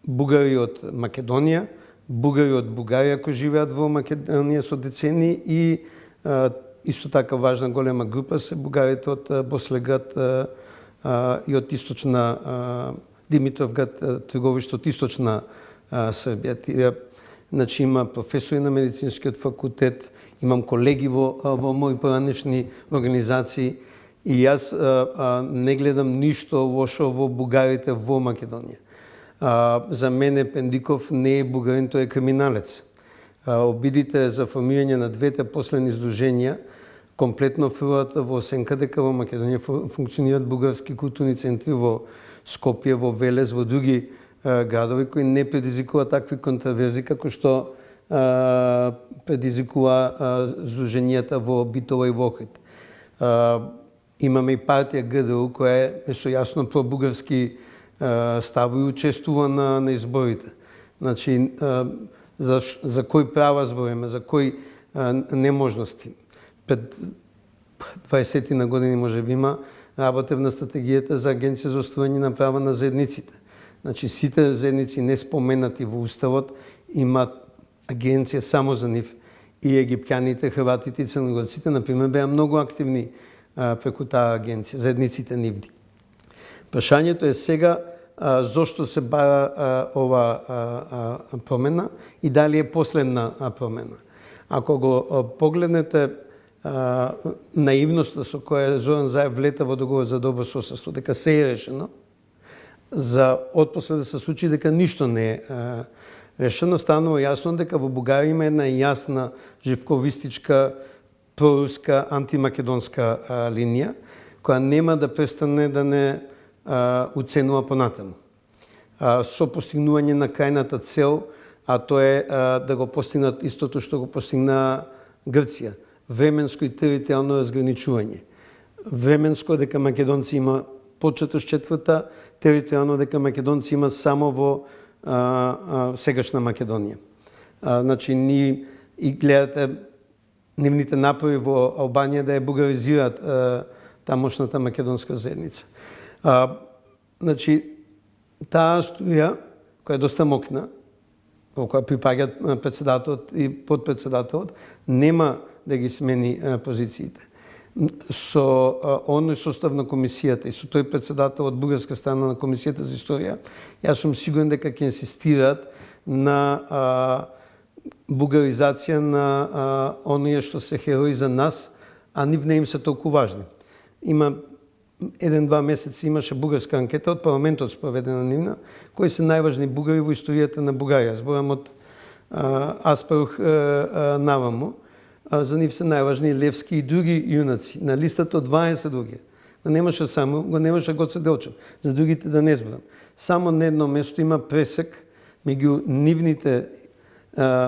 бугари од Македонија, бугари од Бугарија кои живеат во Македонија со децени и исто така важна голема група се бугарите од Бослеград и од источна Димитровград, трговиште од источна Србија. Значи има професори на медицинскиот факултет, имам колеги во мои поранешни организации и јас не гледам ништо лошо во бугарите во Македонија. За мене Пендиков не е бугарин, тој е криминалец. Обидите за формирање на двете последни издруженија комплетно фрлат во сенка дека во Македонија функционираат бугарски културни центри во Скопје, во Велес, во други градови кои не предизвикуваат такви контраверзи како што предизвикува здруженијата во Битола и во Охрид. Имаме и партија ГДУ која е со јасно пробугарски стави и учествува на изборите. Значи, за кои права збориме, за кои неможности. Пред 20 на години може би има работев на стратегијата за Агенција за остварување на права на заедниците. Значи, сите заедници не споменати во Уставот имаат агенција само за нив. И египтјаните, хрватите и црногорците, например, беа многу активни преку таа агенција, заедниците нивни. Прашањето е сега зошто се бара ова промена и дали е последна промена. Ако го погледнете наивноста со која Зоран Заев влета во договор за добро соседство, дека се е решено, за отпосле да се случи дека ништо не е решено, станува јасно дека во Бугарија има една јасна живковистичка, проруска, антимакедонска линија, која нема да престане да не уценува понатаму. Со постигнување на крајната цел, а тоа е да го постигнат истото што го постигна Грција. Временско и територијално разграничување. Временско дека македонци има по 44-та, територијално дека македонци има само во сегашна Македонија. Значи, ни и гледате нивните напори во Албанија да ја бугаризираат тамошната македонска заедница. Значи, таа струја, која е доста мокна, во која припаѓат председателот и подпредседателот, нема да ги смени позициите. Со оној состав на комисијата и со тој председател од бугарска страна на комисијата за историја, јас сум сигурен дека ќе инсистираат на бугаризација на оние што се херои за нас, а нив не им се толку важни. Има 1-2 месеци имаше бугарска анкета од парламентот спроведена нивна, кои се најважни бугари во историјата на Бугарија. Зборам од Аспарух наваму. За нив се најважни Левски и други јунаци. На листата од 20 други. Го немаше Гоце Делчев. За другите да не зборам. Само на едно место има пресек меѓу нивните,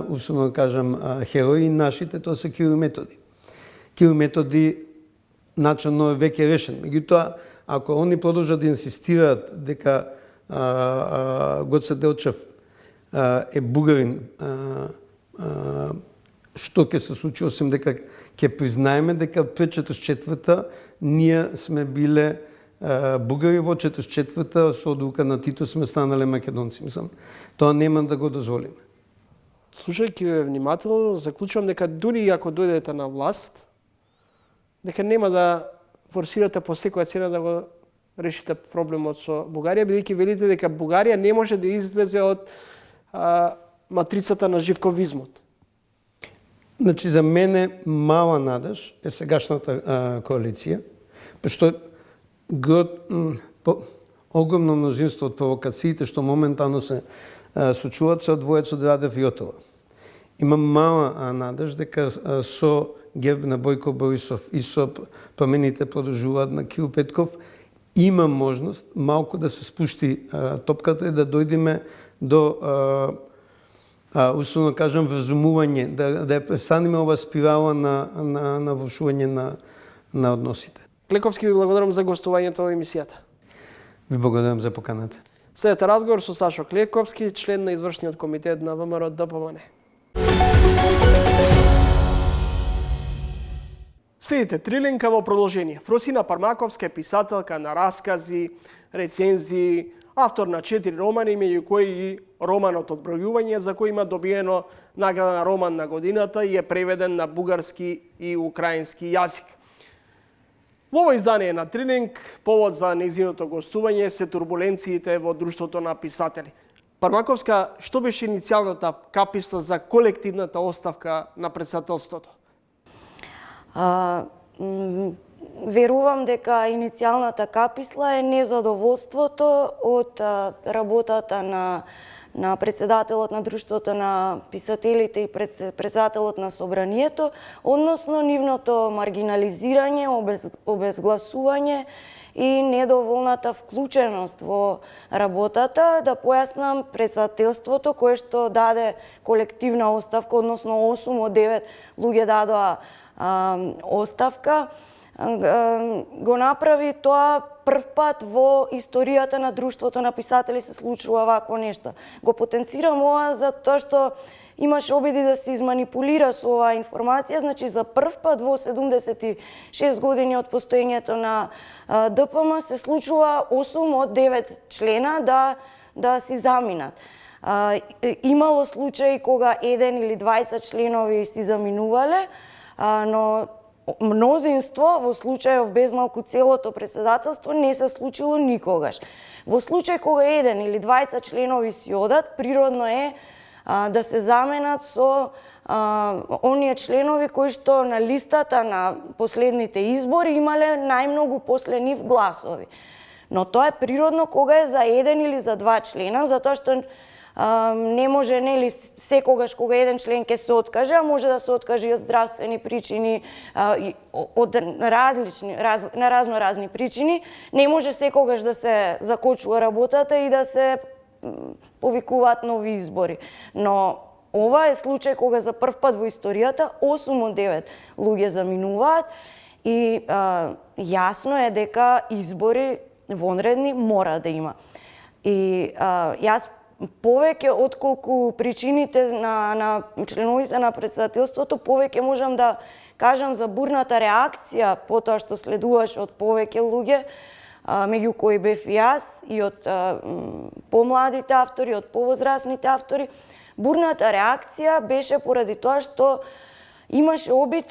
условно да кажам, херои и нашите, тоа се Кирил и Методи. Кирил и Методи начално е веќе решен. Меѓутоа, ако они продолжат да инсистираат дека Гоце Делчев е бугарин, што ќе се случи, освен дека ќе признаеме дека пред 44-та ние сме биле бугари, во 44-та со одлука на Тито сме станале македонци. Мислам, тоа нема да го дозволиме. Слушајќи ве внимателно, заклучувам дека дури ако дојдете на власт, дека нема да форсирате по секоја цена да го решите проблемот со Бугарија, бидејќи велите дека Бугарија не може да излезе од матрицата на живковизмот. Значи, за мене мала надеж е сегашната коалиција, пошто огромно мнозинство од провокациите што моментално се случуваат се одвојат со Радев и Јотова. Имам мала надеж дека со ГЕРБ на Бојко Борисов и со промените продолжуваат на Кирил Петков има можност малку да се спушти топката и да дојдеме до условно кажам вразумување, да ја престанеме ова спирала на влошување на односите. Клековски ви благодарам за гостувањето во емисијата. Ви благодарам за поканата. Следете разговор со Сашо Клековски, член на извршниот комитет на ВМРО ДПМН. Следите Трилинка во продолжение. Фросина Пармаковска е писателка на раскази, рецензии, автор на 4 романи, меѓу кои и романот Одбројување, за кој има добиено награда на роман на годината и е преведен на бугарски и украински јазик. Во ово издание на Трилинг, повод за нејзиното гостување се турбуленциите во Друштвото на писатели. Пармаковска, што беше иницијалната каписла за колективната оставка на председателството? Верувам дека иницијалната каписла е незадоволството од работата на председателот на Друштвото на писателите и председателот на Собранието, односно нивното маргинализирање, обезгласување и недоволната вклученост во работата. Да појаснам, председателството кое што даде колективна оставка, односно 8 од 9 луѓе дадоа оставка, го направи тоа прв пат во историјата на Друштвото на писатели се случува вакво нешто. Го потенцирам ова затоа што имаше обиди да се изманипулира со оваа информација, значи за прв пат во 76 години од постоењето на ДПМ се случува 8 од 9 члена да си заминат. Имало случаи кога 1 или 20 членови си заминувале, но мнозинство во случајов без малку целото председателство не се случило никогаш. Во случај кога 1 или 20 членови си одат, природно е да се заменат со оние членови кои што на листата на последните избори имале најмногу после нив гласови. Но тоа е природно кога е за 1 или за 2 члена, затоа што не може, нели, секогаш кога еден член ќе се откаже, а може да се откаже и од здравствени причини, од разни причини, не може секогаш да се закочува работата и да се повикуваат нови избори. Но ова е случај кога за прв пат во историјата 8 од 9 луѓе заминуваат и јасно е дека избори вонредни мора да има. И јас повеќе отколку причините на членовите на председателството, повеќе можам да кажам за бурната реакција по тоа што следуваше од повеќе луѓе, меѓу кои бев и јас, и од помладите автори, од повозрасните автори. Бурната реакција беше поради тоа што имаше обид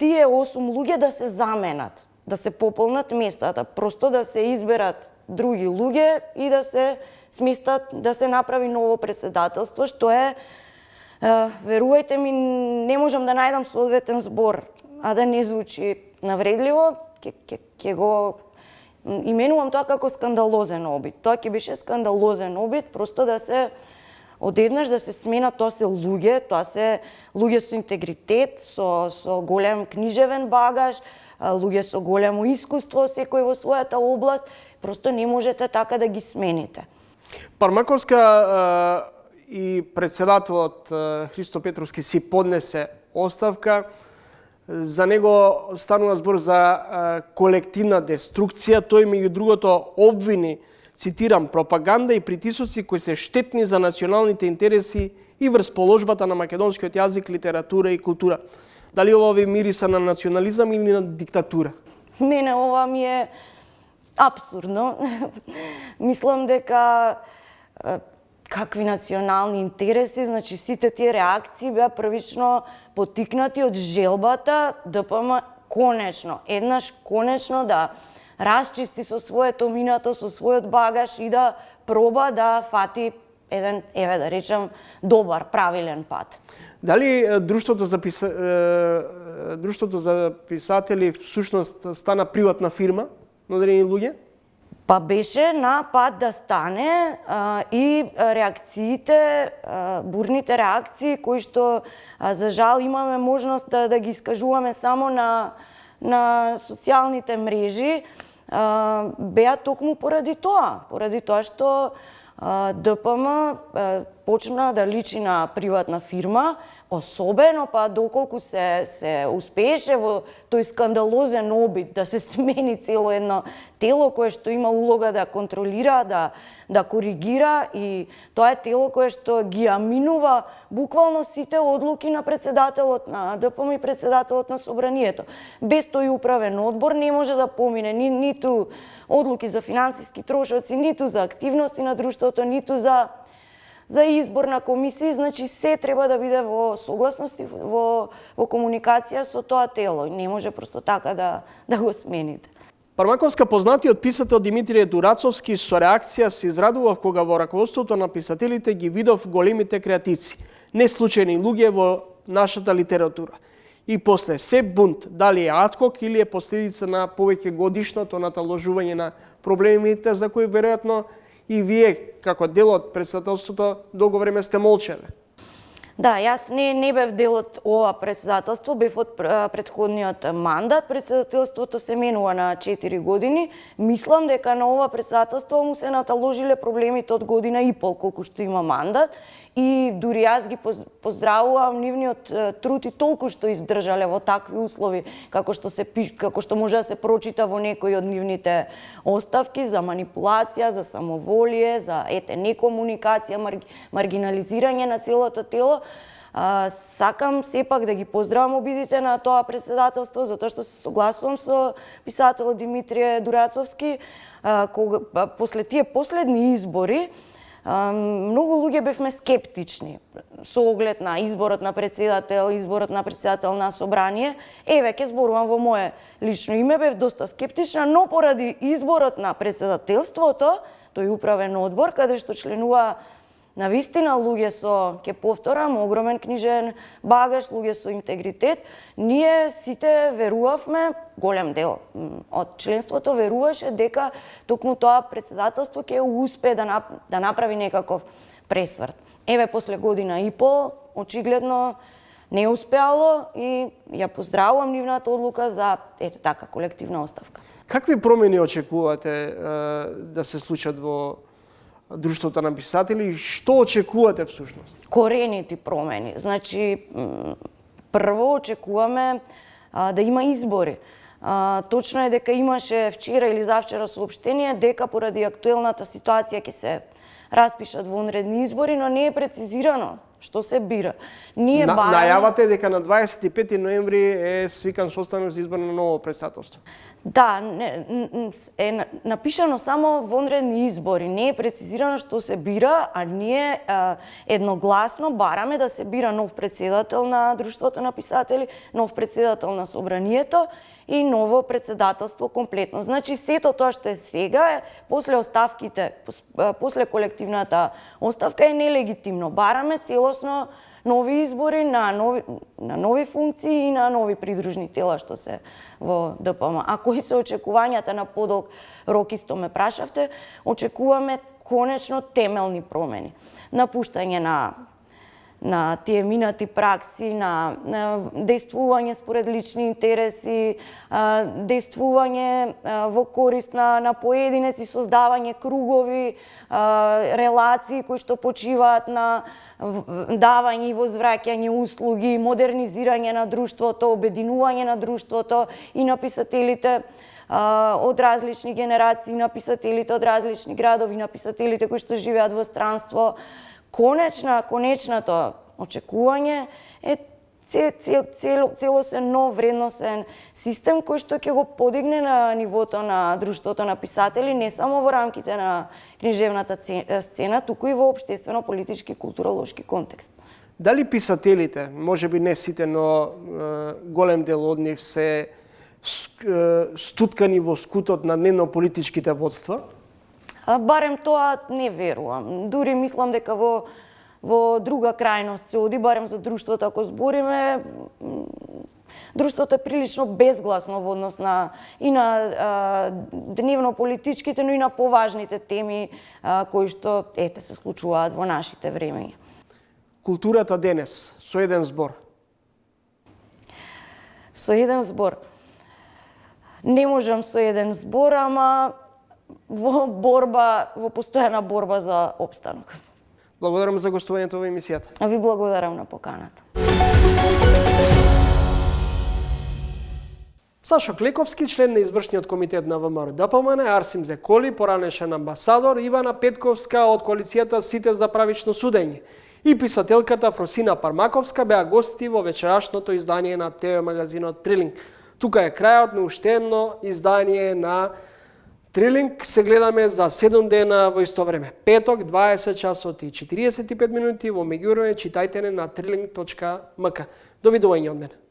тие 8 луѓе да се заменат, да се пополнат местата, просто да се изберат други луѓе и да се сместат, да се направи ново председателство, што е, верувајте ми, не можам да најдам соодветен збор, а да не звучи навредливо, ќе го именувам тоа како скандалозен обид. Тоа ќе беше скандалозен обид, просто да се одеднаш да се сменат, тоа се луѓе со интегритет, со голем книжевен багаж, луѓе со големо искуство, секој во својата област, просто не можете така да ги смените. Пармаковска и председателот Христо Петровски си поднесе оставка. За него станува збор за колективна деструкција. Тој, меѓу другото, обвини, цитирам, пропаганда и притисоци кои се штетни за националните интереси и врз положбата на македонскиот јазик, литература и култура. Дали ова ви мириса на национализам или на диктатура? Мене ова ми е апсурдно. Мислам дека какви национални интереси, значи сите тие реакции беа првично потикнати од желбата ДПМ конечно да расчисти со своето минато, со својот багаж и да проба да фати еден, да речем, добар, правилен пат. Дали Друштвото за писатели всушност стана приватна фирма на одредени луѓе? Па беше на пат да стане и реакциите, бурните реакции кои што за жал имаме можност да ги искажуваме само на социјалните мрежи, беа токму поради тоа што ДПМ почна да личи на приватна фирма, особено па доколку се успееше во тој скандалозен обид да се смени цело едно тело кое што има улога да контролира, да коригира, и тоа е тело кое што ги аминува буквално сите одлуки на председателот на ДПМ и председателот на собранието. Без тој управен одбор не може да помине ниту одлуки за финансиски трошоци, ниту за активности на друштвото, ниту за избор на комисии. Значи се треба да биде во согласност и во комуникација со тоа тело. Не може просто така да го смените. Пармаковска познатиот писател Димитрije Дурацовски со реакција се израдував кога во раководството на писателите ги видов големите креативци, не случајни луѓе во нашата литература. И после се бунт, дали е адхок или е последица на повеќе годишното наталожување на проблемите за кои веројатно и вие, како дел од председателството, долго време сте молчеле. Да, јас не бев дел од ова председателство, бев од претходниот мандат. Председателството се менува на 4 години. Мислам дека на ова председателство му се наталожиле проблемите од година и пол, колку што има мандат. И дури јас ги поздравувам нивниот труд и толку што издржале во такви услови, како што може да се прочита во некои од нивните оставки, за манипулација, за самоволие, за некомуникација, маргинализирање на целото тело. Сакам сепак да ги поздравам обидите на тоа председателство, затоа што се согласувам со писател Димитрije Дурацовски. После тие последни избори, многу луѓе бевме скептични со оглед на изборот на председател на собрание. Еве, ќе зборувам во мое лично име, бев доста скептична, но поради изборот на председателството, тој управен одбор, каде што членува навистина луѓе со, ќе повторам, огромен книжен багаж, луѓе со интегритет, ние сите верувавме, голем дел од членството веруваше дека токму тоа председателство ќе успее да направи некаков пресврт. Еве, после година и пол, очигледно не успеало, и ја поздравувам нивната одлука за така колективна оставка. Какви промени очекувате да се случат во Друштвото на писатели и што очекувате всушност? Корените промени. Значи, прво очекуваме да има избори. Точно е дека имаше вчера или завчера соопштение дека поради актуелната ситуација ќе се распишат вонредни избори, но не е прецизирано што се бира. Ние најавата е дека на 25 ноември е свикан состанок за избор на ново председателство. Да, е напишано само вонредни избори, не е прецизирано што се бира, а ние едногласно бараме да се бира нов председател на Друштвото на писатели, нов председател на собранието и ново председателство комплетно. Значи, сето тоа што е сега, после оставките, после колективната оставка, е нелегитимно. Бараме целосно нови избори на нови функции и на нови придружни тела што се во ДПМ. А кои се очекувањата на подолг рок, исто ме прашавте, очекуваме конечно темелни промени. Напуштање на тие минати пракси, на действување според лични интереси, действување во корист на поединеци, создавање кругови, релации кои што почиваат на давање и возвраќање услуги, модернизирање на друштвото, обединување на друштвото и на писателите од различни генерации, на писателите од различни градови, на писателите кои што живеат во странство. Конечното очекување е целосен нов вредносен систем кој што ќе го подигне на нивото на Друштвото на писатели, не само во рамките на книжевната сцена, туку и во општествено-политички културолошки контекст. Дали писателите, може би не сите, но голем дел од нив се стуткани во скутот на дневно-политичките водства? Барем тоа не верувам. Дури мислам дека во друга крајност се оди, барем за друштвото ако збориме, друштвото е прилично безгласно во однос и на дневно-политичките, но и на поважните теми кои што се случуваат во нашите времења. Културата денес, со еден збор. Со еден збор. Не можам со еден збор, ама во постојана борба за опстанок. Благодарам за гостувањето во емисијата. А ви благодарам на поканата. Сашо Клековски, член на извршниот комитет на ВМРО-ДПМН, Арсим Зеколи, поранешен амбасадор, Ивана Петковска од коалицијата Сите за правично судење и писателката Фросина Пармаковска беа гости во вечерашното издание на ТВ магазинот Трилинг. Тука е крајот на уште едно издание на Трилинг. Се гледаме за 7 дена во исто време. Петок, 20 часот и 45 минути во меѓувреме читајте на trilling.mk. Довидување од мене.